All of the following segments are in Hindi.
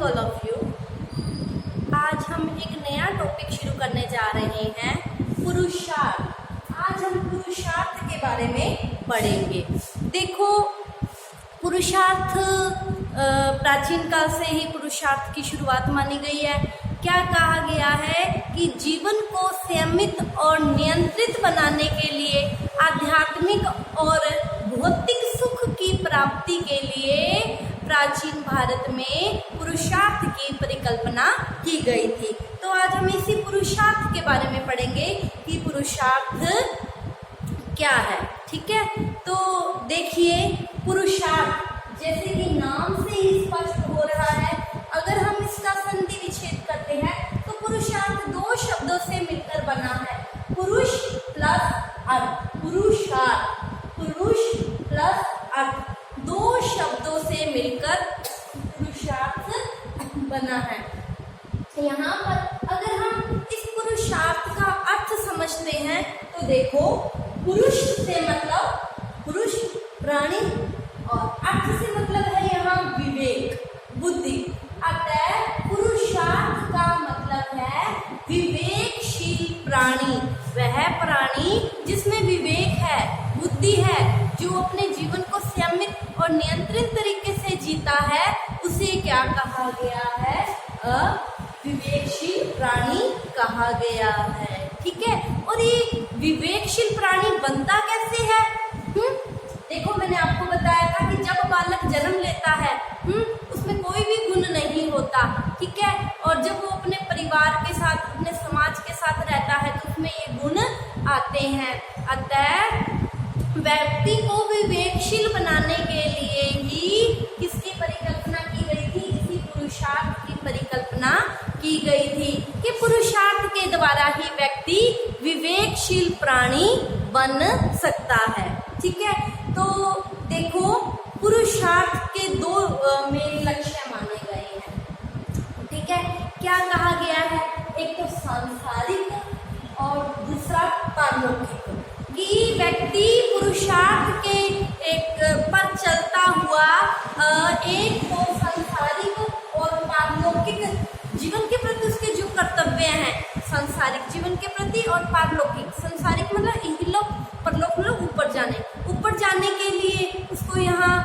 Morning all of you. आज हम एक नया टॉपिक शुरू करने जा रहे हैं, पुरुषार्थ। आज हम पुरुषार्थ के बारे में पढ़ेंगे। देखो, पुरुषार्थ प्राचीन काल से ही पुरुषार्थ की शुरुआत मानी गई है। क्या कहा गया है कि जीवन को संयमित और नियंत्रित बनाने के लिए, आध्यात्मिक और भौतिक सुख की प्राप्ति के लिए प्राचीन भारत में पुरुषार्थ की परिकल्पना की गई थी। तो आज हम इसी पुरुषार्थ के बारे में पढ़ेंगे कि पुरुषार्थ क्या है। ठीक है, तो देखिए, पुरुषार्थ जैसे कि नाम से ही स्पष्ट हो रहा है, अगर हम इसका संधि विच्छेद करते हैं तो पुरुषार्थ दो शब्दों से मिलकर बना है, पुरुष प्लस अर्थ। पुरुषार्थ, पुरुष प्लस अर्थ, दो शब्दों से मिलकर पुरुषार्थ बना है। यहाँ पर अगर हम इस पुरुषार्थ का अर्थ समझते हैं तो देखो, पुरुष से मतलब पुरुष प्राणी और अर्थ से मतलब है यहाँ विवेक, बुद्धि। अतः पुरुषार्थ का मतलब है विवेकशील प्राणी, वह प्राणी जिसमें विवेक है, बुद्धि है, जो अपने जीवन को संयमित और नियंत्रित तरीके से जीता है, उसे क्या कहा गया है? विवेकशील प्राणी कहा गया है। ठीक है, और ये विवेकशील प्राणी बनता कैसे है? देखो, मैंने आपको बताया था कि जब बालक जन्म लेता है, उसमें कोई भी गुण नहीं होता। ठीक है, और जब वो अपने परिवार के साथ, अपने समाज के साथ रहता है तो उसमें ये गुण आते हैं। अतः व्यक्ति को विवेकशील बनाने के लिए ही किसकी परिकल्पना की गई थी? इसी पुरुषार्थ की परिकल्पना की गई थी कि पुरुषार्थ के द्वारा ही व्यक्ति विवेकशील प्राणी बन सकता है। ठीक है, तो देखो, पुरुषार्थ के दो मेन लक्ष्य माने गए हैं। ठीक है, क्या कहा गया है? एक तो सांसारिक और दूसरा पारलौकिक, कि व्यक्ति पुरुषार्थ के एक पर चलता हुआ एक तो सांसारिक और पारलौकिक जीवन के प्रति उसके जो कर्तव्य हैं, सांसारिक जीवन के प्रति और पारलौकिक, सांसारिक मतलब इहलोक परलोक मतलब ऊपर जाने के लिए उसको यहाँ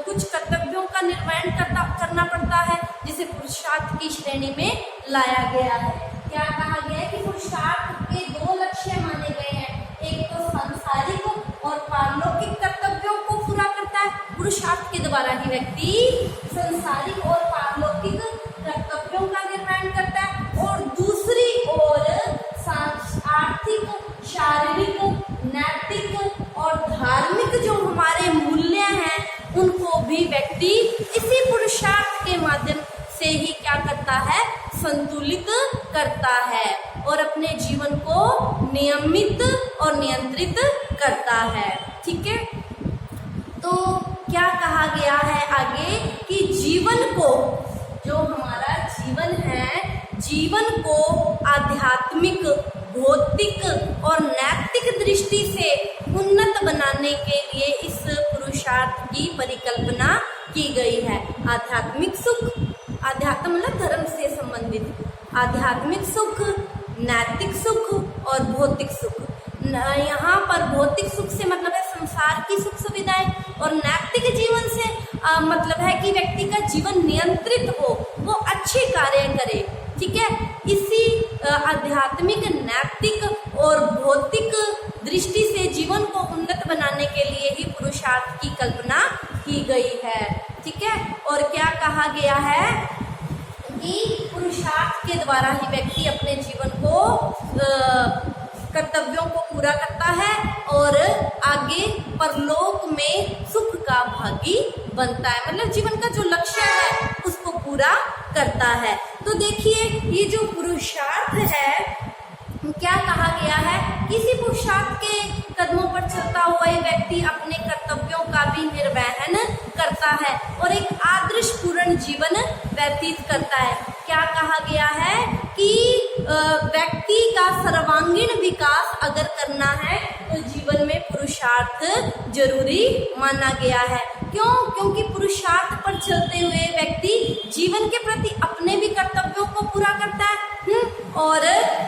कुछ कर्तव्यों का निर्वहन करना पड़ता है, जिसे पुरुषार्थ की श्रेणी में लाया गया है। क्या कहा गया है कि पुरुषार्थ के दो लक्ष्य माने गए हैं, एक तो सांसारिक और पारलौकिक कर्तव्यों को पूरा करता है, पुरुषार्थ के द्वारा ही व्यक्ति सांसारिक और पारलौकिक कर्तव्यों का निर्वहन करता है, और दूसरी ओर आर्थिक, शारीरिक, नैतिक और धार्मिक जो हमारे मूल्य हैं, उनको भी व्यक्ति इसी पुरुषार्थ के माध्यम से ही क्या करता है? संतुलित करता है और अपने जीवन को नियमित और नियंत्रित करता है। ठीक है, तो क्या कहा गया है आगे कि जीवन को, जो हमारा जीवन है, जीवन को आध्यात्मिक, भौतिक और नैतिक दृष्टि से उन्नत बनाने के लिए इस पुरुषार्थ की परिकल्पना की गई है। आध्यात्मिक सुख, आध्यात्म मतलब धर्म से संबंधित, आध्यात्मिक सुख, नैतिक सुख और भौतिक सुख। यहाँ पर भौतिक सुख से मतलब है संसार की सुख सुविधाएं, और नैतिक जीवन से मतलब है कि व्यक्ति का जीवन नियंत्रित हो, वो अच्छे कार्य करे। ठीक है, इसी आध्यात्मिक, नैतिक और भौतिक दृष्टि से जीवन को उन्नत बनाने के लिए ही पुरुषार्थ की कल्पना की गई है। ठीक है, और क्या कहा गया है कि पुरुषार्थ के द्वारा ही व्यक्ति अपने जीवन को कर्तव्यों को पूरा करता है और आगे परलोक में सुख का भागी बनता है, मतलब जीवन का जो लक्ष्य है उसको पूरा करता है। तो देखिए, ये जो पुरुषार्थ है, क्या कहा गया है? किसी पुरुषार्थ के कदमों पर चलता हुआ ये व्यक्ति अपने कर्तव्यों का भी निर्वहन करता है और एक आदर्श पूर्ण जीवन व्यतीत करता है। क्या कहा गया है कि व्यक्ति का सर्वांगीण विकास अगर करना है तो जीवन में पुरुषार्थ जरूरी माना गया है। क्यों? क्योंकि पुरुषार्थ पर चलते हुए व्यक्ति जीवन के प्रति अपने भी कर्तव्यों को पूरा करता है, और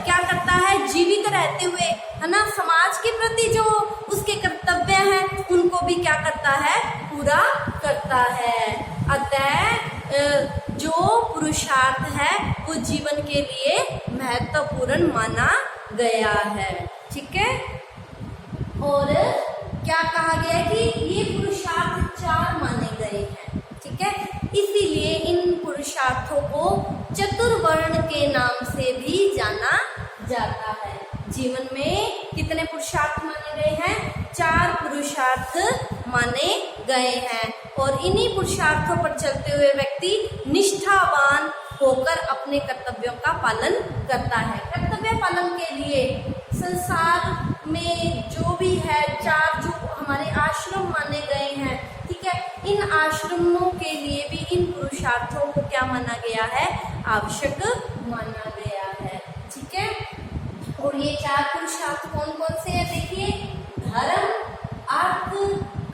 क्या करता है, जीवित रहते हुए, है ना, समाज के प्रति जो उसके कर्तव्य हैं उनको भी क्या करता है, पूरा करता है। अतः जो पुरुषार्थ है वो जीवन के लिए महत्वपूर्ण माना गया है। ठीक है, और क्या कहा गया है कि ये पुरुषार्थ 4 माने गए हैं। ठीक है, इसीलिए इन पुरुषार्थों को चतुर्वर्ण के नाम से भी जाना जाता है। जीवन में कितने पुरुषार्थ माने गए हैं? 4 पुरुषार्थ माने गए हैं, और इन्हीं पुरुषार्थों पर चलते हुए व्यक्ति निष्ठावान होकर अपने कर्तव्यों का पालन करता है। कर्तव्य पालन के लिए संसार में जो भी है 4 जो हमारे आश्रम माने गए हैं, ठीक है, इन आश्रमों के लिए भी इन पुरुषार्थों को क्या माना गया है, आवश्यक माना गया है। ठीक है, और ये 4 पुरुषार्थ कौन कौन से हैं? देखिए, धर्म, अर्थ,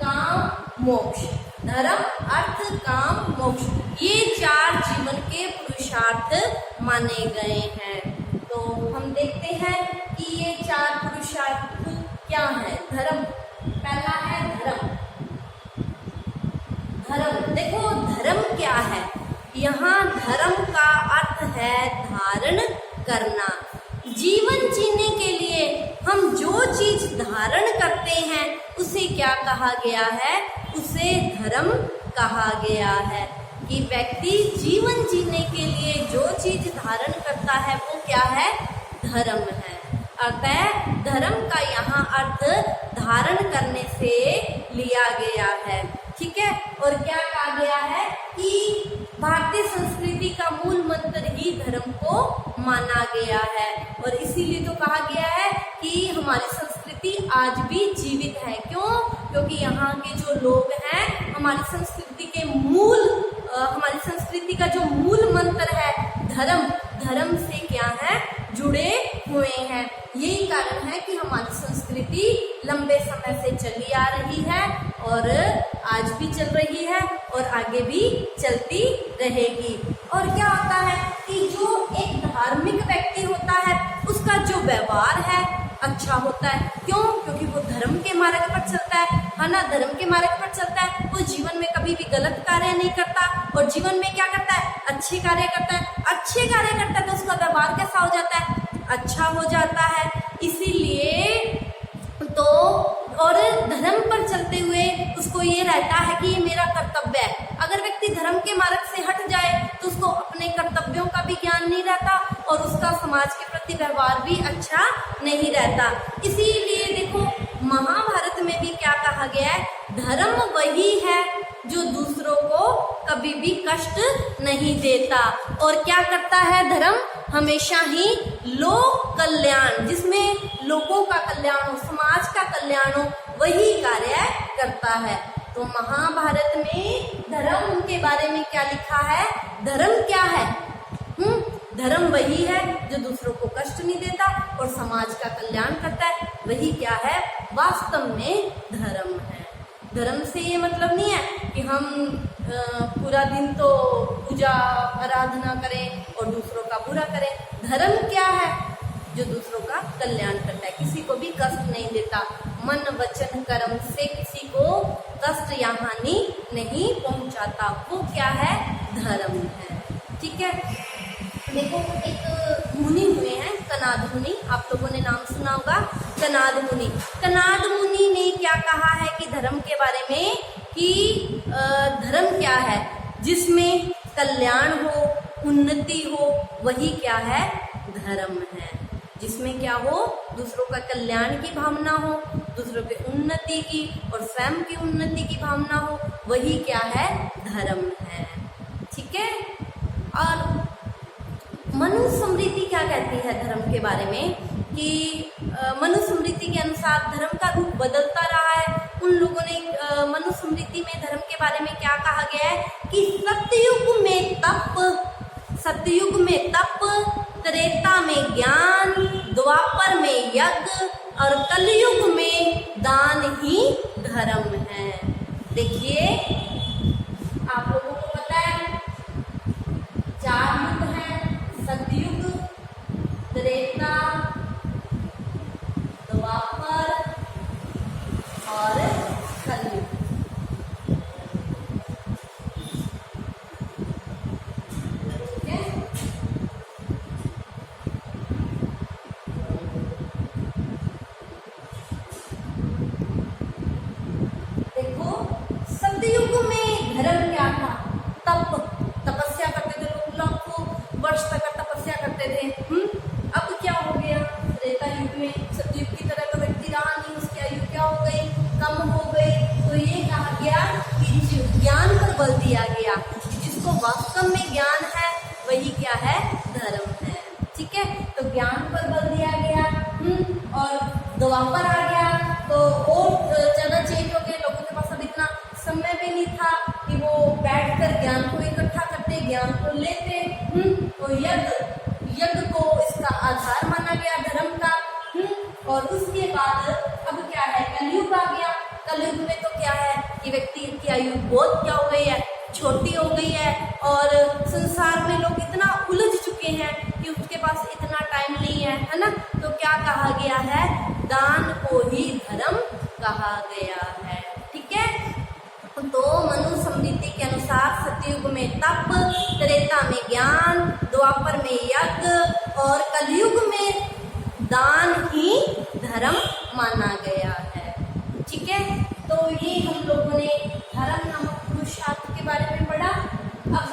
काम, मोक्ष। धर्म, अर्थ, काम, मोक्ष, ये 4 जीवन के पुरुषार्थ माने गए हैं। तो हम देखते हैं कि ये 4 पुरुषार्थ क्या है। धर्म, पहला है धर्म। धर्म, देखो धर्म क्या है, यहाँ धर्म का अर्थ है धारण करना। जीवन जीने के लिए हम जो चीज धारण करते हैं उसे क्या कहा गया है, उसे धर्म कहा गया है। कि व्यक्ति जीवन जीने के लिए जो चीज धारण करता है वो क्या है, धर्म है। अतः धर्म का यहाँ अर्थ धारण करने से लिया गया है। ठीक है, और क्या कहा गया है कि भारतीय संस्कृति का मूल मंत्र ही धर्म को माना गया है, और इसीलिए तो कहा गया है कि हमारी संस्कृति आज भी जीवित है। क्यों? क्योंकि यहाँ के जो लोग हैं हमारी संस्कृति के हमारी संस्कृति का जो मूल मंत्र है धर्म, धर्म से क्या है, जुड़े हुए हैं। यही कारण है कि हमारी संस्कृति लंबे समय से चली आ रही है, और आज भी चल रही है, और आगे भी चलती रहेगी। और क्या होता है कि जो एक धार्मिक व्यक्ति होता है उसका जो व्यवहार है अच्छा होता है। क्यों? क्योंकि वो धर्म के मार्ग पर चलता है ना, धर्म के मार्ग पर चलता है। वो जीवन में कभी भी गलत कार्य नहीं करता, और जीवन में क्या करता है, अच्छे कार्य करता है। अच्छे कार्य करता है तो उसका व्यवहार कैसा हो जाता है, अच्छा हो जाता है। इसीलिए तो, और धर्म पर चलते हुए उसको ये रहता है कि ये मेरा कर्तव्य है। अगर व्यक्ति धर्म के मार्ग से हट जाए तो उसको अपने कर्तव्यों का भी ज्ञान नहीं रहता, और उसका समाज के प्रति व्यवहार भी अच्छा नहीं रहता। इसीलिए देखो महाभारत में भी क्या कहा गया है, धर्म वही है जो दूसरों को कभी भी कष्ट नहीं देता। और क्या करता है धर्म, हमेशा ही लोक कल्याण, जिसमें लोगों का कल्याण हो, समाज का कल्याण हो, वही कार्य करता है। तो महाभारत में धर्म के बारे में क्या लिखा है, धर्म क्या है, धर्म वही है जो दूसरों को कष्ट नहीं देता और समाज का कल्याण करता है। वही क्या है, वास्तव में धर्म है। धर्म से ये मतलब नहीं है कि हम पूरा दिन तो पूजा आराधना करें और दूसरों का बुरा करें। धर्म क्या है, जो दूसरों का कल्याण करता है, किसी को भी कष्ट नहीं देता, मन वचन कर्म से किसी को कष्ट या हानि नहीं पहुंचाता। वो क्या है, धर्म है। ठीक है, देखो एक मुनि हुए हैं, कनाद मुनि, आप लोगों ने नाम सुना होगा, कनाद मुनि। कनाद मुनि ने क्या कहा है कि धर्म के बारे में, कि धर्म क्या है, जिसमें कल्याण हो, उन्नति हो, वही क्या है, धर्म है। जिसमें क्या हो, दूसरों का कल्याण की भावना हो, दूसरों की उन्नति की और स्वयं की उन्नति की भावना हो, वही क्या है, धर्म है। ठीक है, और मनुस्मृति क्या कहती है धर्म के बारे में, कि मनुस्मृति के अनुसार धर्म का रूप बदलता रहा है। उन लोगों ने मनुस्मृति में धर्म के बारे में क्या कहा गया है कि सतयुग में तप, त्रेता में ज्ञान, द्वापर में यज्ञ और कलयुग में दान ही धर्म है। देखिए आप लोगों को पता है 4 युग हैं, सतयुग, त्रेता, द्वापर और कलयुग। ठीक है, देखो सतयुग में धर्म क्या था? तपस्या करते थे लोग, लाखों वर्ष तक तपस्या करते थे। अब क्या हो गया? त्रेता युग में सतयुग की तरह का व्यक्ति रहा नहीं, उसकी आयु क्या हो गई? कम हो गई। तो ये कहा गया कि ज्ञान पर बल दिया गया, जिसको वास्तव में ज्ञान है वही क्या है? धर्म है। ठीक है, तो ज्ञान पर बल दिया गया। और द्वापर आ गया तो और ज्यादा चेंज हो गए, लोगों के पास अब इतना समय भी नहीं था कि वो बैठकर ज्ञान को इकट्ठा करते, ज्ञान को लेते। तो यज्ञ को इसका आधार माना गया धर्म का। और उसके बाद अब क्या है? कलयुग आ गया। कलयुग में तो क्या है कि व्यक्ति की आयु बहुत क्या हो गई है? छोटी हो गई है। और संसार में लोग इतना उलझ चुके हैं कि उसके पास इतना टाइम नहीं है ना? तो क्या कहा गया है? दान को ही धर्म कहा गया है। ठीक है, तो मनुस्मृति के अनुसार सतयुग में तप, त्रेता में ज्ञान, द्वापर में यज्ञ और कलयुग में दान ही धर्म माना गया है। ठीक है, तो ये हम लोगों ने धर्म नामक पुरुषार्थ के बारे में पढ़ा। अब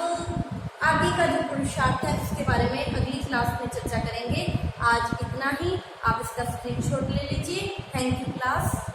आगे का जो पुरुषार्थ है उसके बारे में अगली क्लास में चर्चा करेंगे। आज इतना ही, आप इसका स्क्रीनशॉट ले लीजिए। Thank you class.